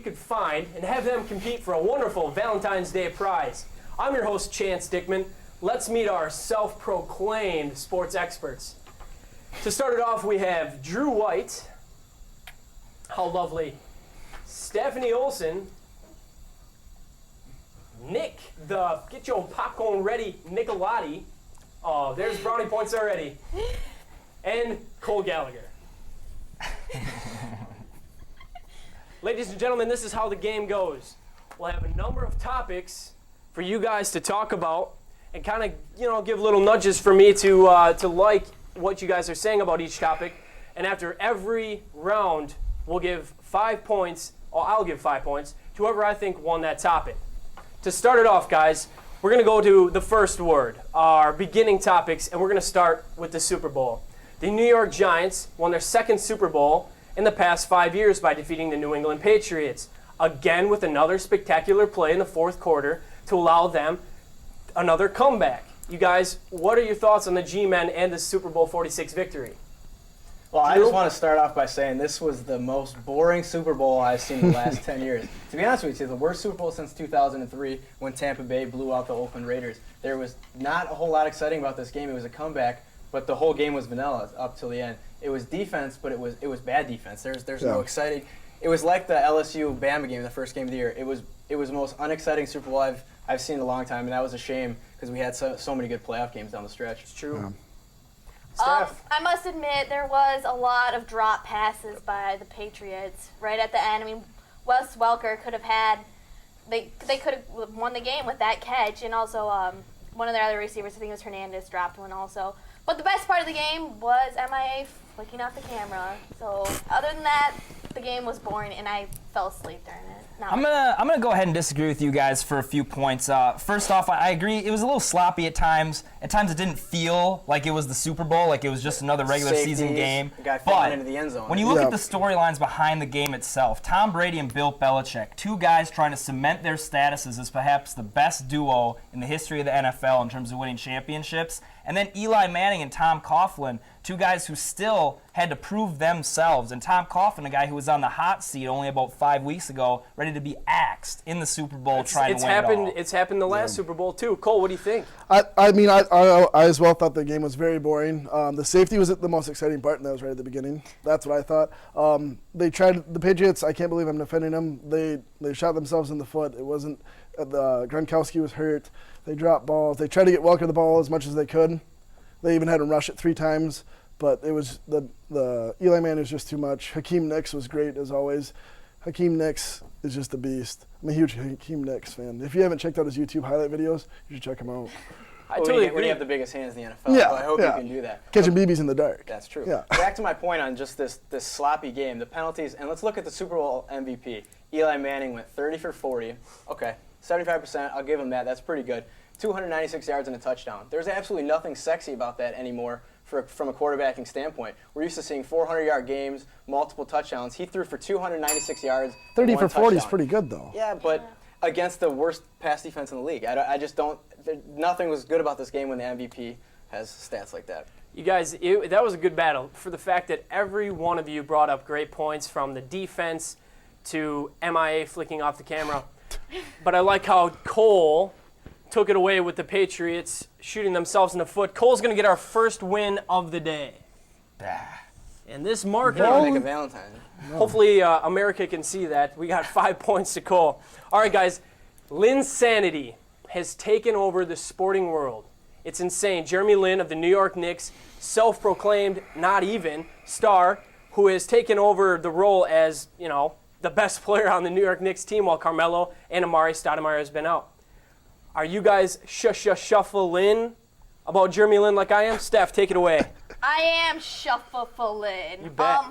could find and have them compete for a wonderful Valentine's Day prize. I'm your host, Chance Dickman. Let's meet our self-proclaimed sports experts. To start it off, we have Drew White. How lovely. Stephanie Olson. Nick, the get your popcorn ready Nicolati. Oh, there's brownie points already. And Cole Gallagher. Ladies and gentlemen, this is how the game goes. We'll have a number of topics for you guys to talk about and kind of, give little nudges for me to like what you guys are saying about each topic. And after every round, we'll give 5 points, or I'll give 5 points, to whoever I think won that topic. To start it off, guys, we're going to go to the first word, our beginning topics, and we're going to start with the Super Bowl. The New York Giants won their second Super Bowl in the past 5 years by defeating the New England Patriots, again with another spectacular play in the fourth quarter to allow them another comeback. You guys, what are your thoughts on the G-Men and the Super Bowl 46 victory? Well, I just want to start off by saying this was the most boring Super Bowl I've seen in the last 10 years. To be honest with you, the worst Super Bowl since 2003 when Tampa Bay blew out the Oakland Raiders. There was not a whole lot exciting about this game. It was a comeback, but the whole game was vanilla up till the end. It was defense, but it was bad defense. There's no exciting. It was like the LSU Bama game, the first game of the year. It was the most unexciting Super Bowl I've seen in a long time, and that was a shame because we had so many good playoff games down the stretch. It's true. Yeah. Steph? I must admit there was a lot of drop passes by the Patriots right at the end. I mean, Wes Welker could have had they could have won the game with that catch, and also one of their other receivers, I think it was Hernandez, dropped one also. But the best part of the game was MIA flicking off the camera. So other than that, the game was boring, and I fell asleep during it. I'm gonna go ahead and disagree with you guys for a few points. First off, I agree it was a little sloppy at times. At times it didn't feel like it was the Super Bowl, like it was just another regular season game. The guy falling into the end zone. When you look at the storylines behind the game itself, Tom Brady and Bill Belichick, two guys trying to cement their statuses as perhaps the best duo in the history of the NFL in terms of winning championships. And then Eli Manning and Tom Coughlin, two guys who still had to prove themselves. And Tom Coughlin, a guy who was on the hot seat only about 5 weeks ago, ready to be axed in the Super Bowl trying to win it all. It's happened the last Super Bowl, too. Cole, what do you think? I mean, I as well thought the game was very boring. The safety was the most exciting part, and that was right at the beginning. That's what I thought. They tried, the Patriots, I can't believe I'm defending them. They shot themselves in the foot. It wasn't, Gronkowski was hurt. They dropped balls. They tried to get Welker the ball as much as they could. They even had him rush it 3 times, but it was the Eli Manning was just too much. Hakeem Nicks was great as always. Hakeem Nicks is just a beast. I'm a huge Hakeem Nicks fan. If you haven't checked out his YouTube highlight videos, you should check them out. I totally agree. When you have the biggest hands in the NFL, so I hope you can do that. Catching BBs in the dark. That's true. Yeah. Back to my point on just this sloppy game, the penalties, and let's look at the Super Bowl MVP. Eli Manning went 30 for 40. Okay, 75%, I'll give him that. That's pretty good. 296 yards and a touchdown. There's absolutely nothing sexy about that anymore from a quarterbacking standpoint. We're used to seeing 400-yard games, multiple touchdowns. He threw for 296 yards. 30 and for 40 touchdown. is pretty good, though. Yeah, but against the worst pass defense in the league. I just don't – nothing was good about this game when the MVP has stats like that. You guys, that was a good battle for the fact that every one of you brought up great points from the defense to MIA flicking off the camera. But I like how Cole took it away with the Patriots shooting themselves in the foot. Cole's going to get our first win of the day. And this market, Make a Valentine. hopefully America can see that. We got 5 points to Cole. All right, guys, Linsanity has taken over the sporting world. It's insane. Jeremy Lin of the New York Knicks, self-proclaimed not even star, who has taken over the role as, the best player on the New York Knicks team while Carmelo and Amari Stoudemire has been out. Are you guys shuffling about Jeremy Lin like I am? Steph, take it away. I am shuffling. You bet.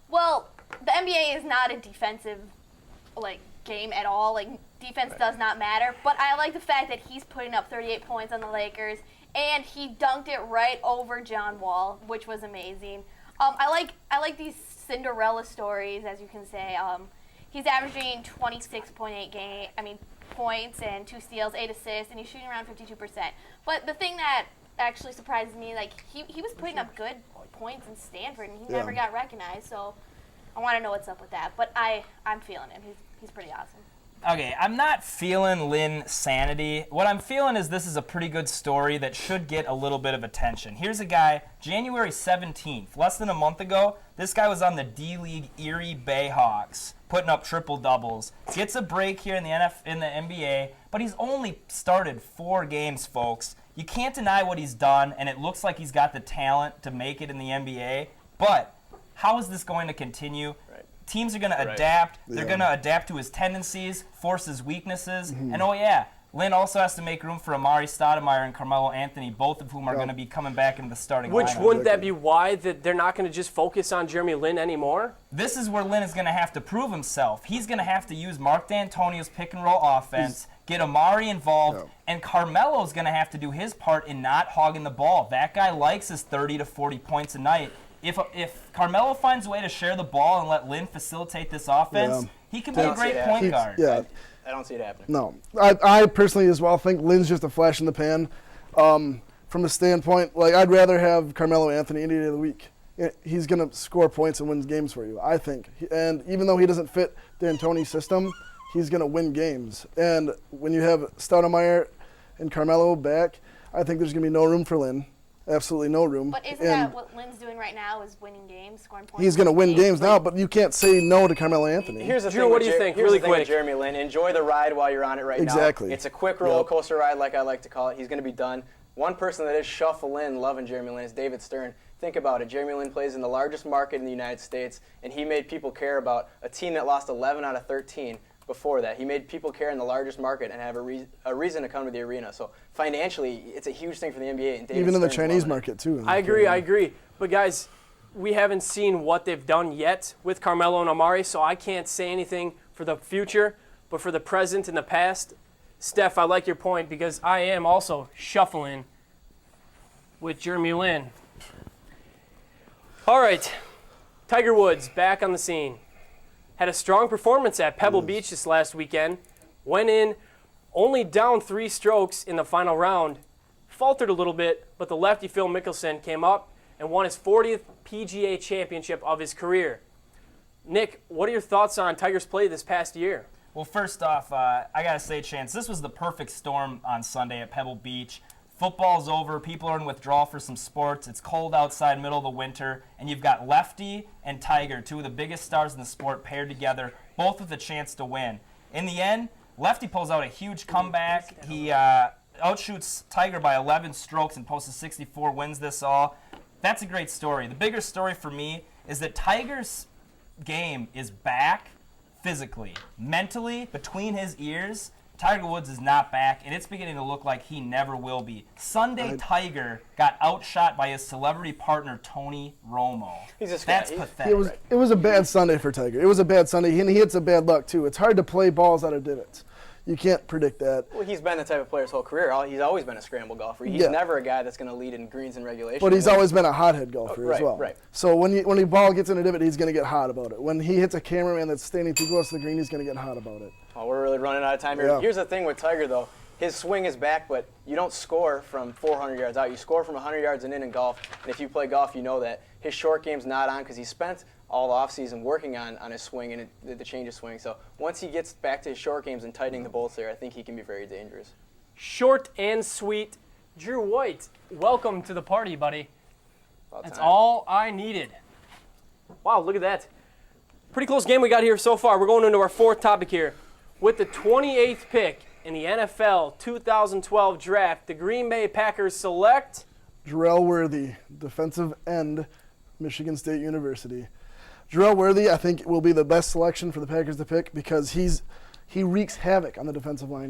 Well, the NBA is not a defensive game at all. Defense does not matter. But I like the fact that he's putting up 38 points on the Lakers, and he dunked it right over John Wall, which was amazing. I like these Cinderella stories, as you can say. He's averaging 26.8 points and 2 steals, 8 assists, and he's shooting around 52%. But the thing that actually surprises me, he was putting up good points in Stanford, and he never got recognized. So I want to know what's up with that. But I'm feeling him. he's pretty awesome. Okay, I'm not feeling Linsanity. What I'm feeling is this is a pretty good story that should get a little bit of attention. Here's a guy, January 17th, less than a month ago, this guy was on the D-League Erie Bayhawks, putting up triple-doubles. Gets a break here in the NBA, but he's only started 4 games, folks. You can't deny what he's done, and it looks like he's got the talent to make it in the NBA, but how is this going to continue? Teams are going to adapt. They're going to adapt to his tendencies, force his weaknesses. And oh yeah, Lynn also has to make room for Amari Stoudemire and Carmelo Anthony, both of whom are going to be coming back into the starting lineup. Which wouldn't that be why that they're not going to just focus on Jeremy Lin anymore? This is where Lynn is going to have to prove himself. He's going to have to use Mark D'Antonio's pick-and-roll offense, get Amari involved, and Carmelo's going to have to do his part in not hogging the ball. That guy likes his 30 to 40 points a night. If Carmelo finds a way to share the ball and let Lynn facilitate this offense, he can be a great point guard. I don't see it happening. No. I personally as well think Lynn's just a flash in the pan. From the standpoint, like, I'd rather have Carmelo Anthony any day of the week. He's going to score points and win games for you, I think. And even though he doesn't fit D'Antoni's system, he's going to win games. And when you have Stoudemire and Carmelo back, I think there's going to be no room for Lynn. Absolutely no room. But isn't that what Lynn's doing right now, is winning games, scoring points? He's going to win games now, but you can't say no to Carmelo Anthony. Here's the Drew, thing what do you think? Here's Really the thing with quick. Jeremy Lin. Enjoy the ride while you're on it right now. Exactly. It's a quick roller coaster ride, like I like to call it. He's going to be done. One person that is shuffling, loving Jeremy Lin is David Stern. Think about it. Jeremy Lin plays in the largest market in the United States, and he made people care about a team that lost 11 out of 13 before that. He made people care in the largest market and have a reason to come to the arena. So financially, it's a huge thing for the NBA. And David Even in the Stern's Chinese loving it. market, too. I agree. But guys, we haven't seen what they've done yet with Carmelo and Amari, so I can't say anything for the future. But for the present and the past, Steph, I like your point because I am also shuffling with Jeremy Lin. All right, Tiger Woods back on the scene. Had a strong performance at Pebble Beach this last weekend. Went in only down 3 strokes in the final round. Faltered a little bit, but the lefty Phil Mickelson came up and won his 40th PGA championship of his career. Nick, what are your thoughts on Tiger's play this past year? Well, first off, I got to say, Chance, this was the perfect storm on Sunday at Pebble Beach. Football's over. People are in withdrawal for some sports. It's cold outside, middle of the winter, and you've got Lefty and Tiger, 2 of the biggest stars in the sport, paired together, both with a chance to win. In the end, Lefty pulls out a huge comeback. He outshoots Tiger by 11 strokes and posts a 64, wins this all. That's a great story. The bigger story for me is that Tiger's game is back physically. Mentally, between his ears, Tiger Woods is not back, and it's beginning to look like he never will be. Sunday, Tiger got outshot by his celebrity partner, Tony Romo. That's pathetic. It was a bad Sunday for Tiger. It was a bad Sunday, and he hits a bad luck, too. It's hard to play balls out of divots. You can't predict that. Well, he's been the type of player his whole career. He's always been a scramble golfer. He's never a guy that's going to lead in greens and regulation. But he's always been a hothead golfer as well. Right. So when the ball gets in a divot, he's going to get hot about it. When he hits a cameraman that's standing too close to the green, he's going to get hot about it. Oh, we're really running out of time here. Yeah. Here's the thing with Tiger, though. His swing is back, but you don't score from 400 yards out. You score from 100 yards and in golf. And if you play golf, you know that. His short game's not on because he spent all offseason working on his swing and the change of swing. So once he gets back to his short games and tightening the bolts there, I think he can be very dangerous. Short and sweet. Drew White, welcome to the party, buddy. That's all I needed. Wow, look at that. Pretty close game we got here so far. We're going into our 4th topic here. With the 28th pick in the NFL 2012 draft, the Green Bay Packers select Jarrell Worthy, defensive end, Michigan State University. Jarrell Worthy, I think, will be the best selection for the Packers to pick because he wreaks havoc on the defensive line.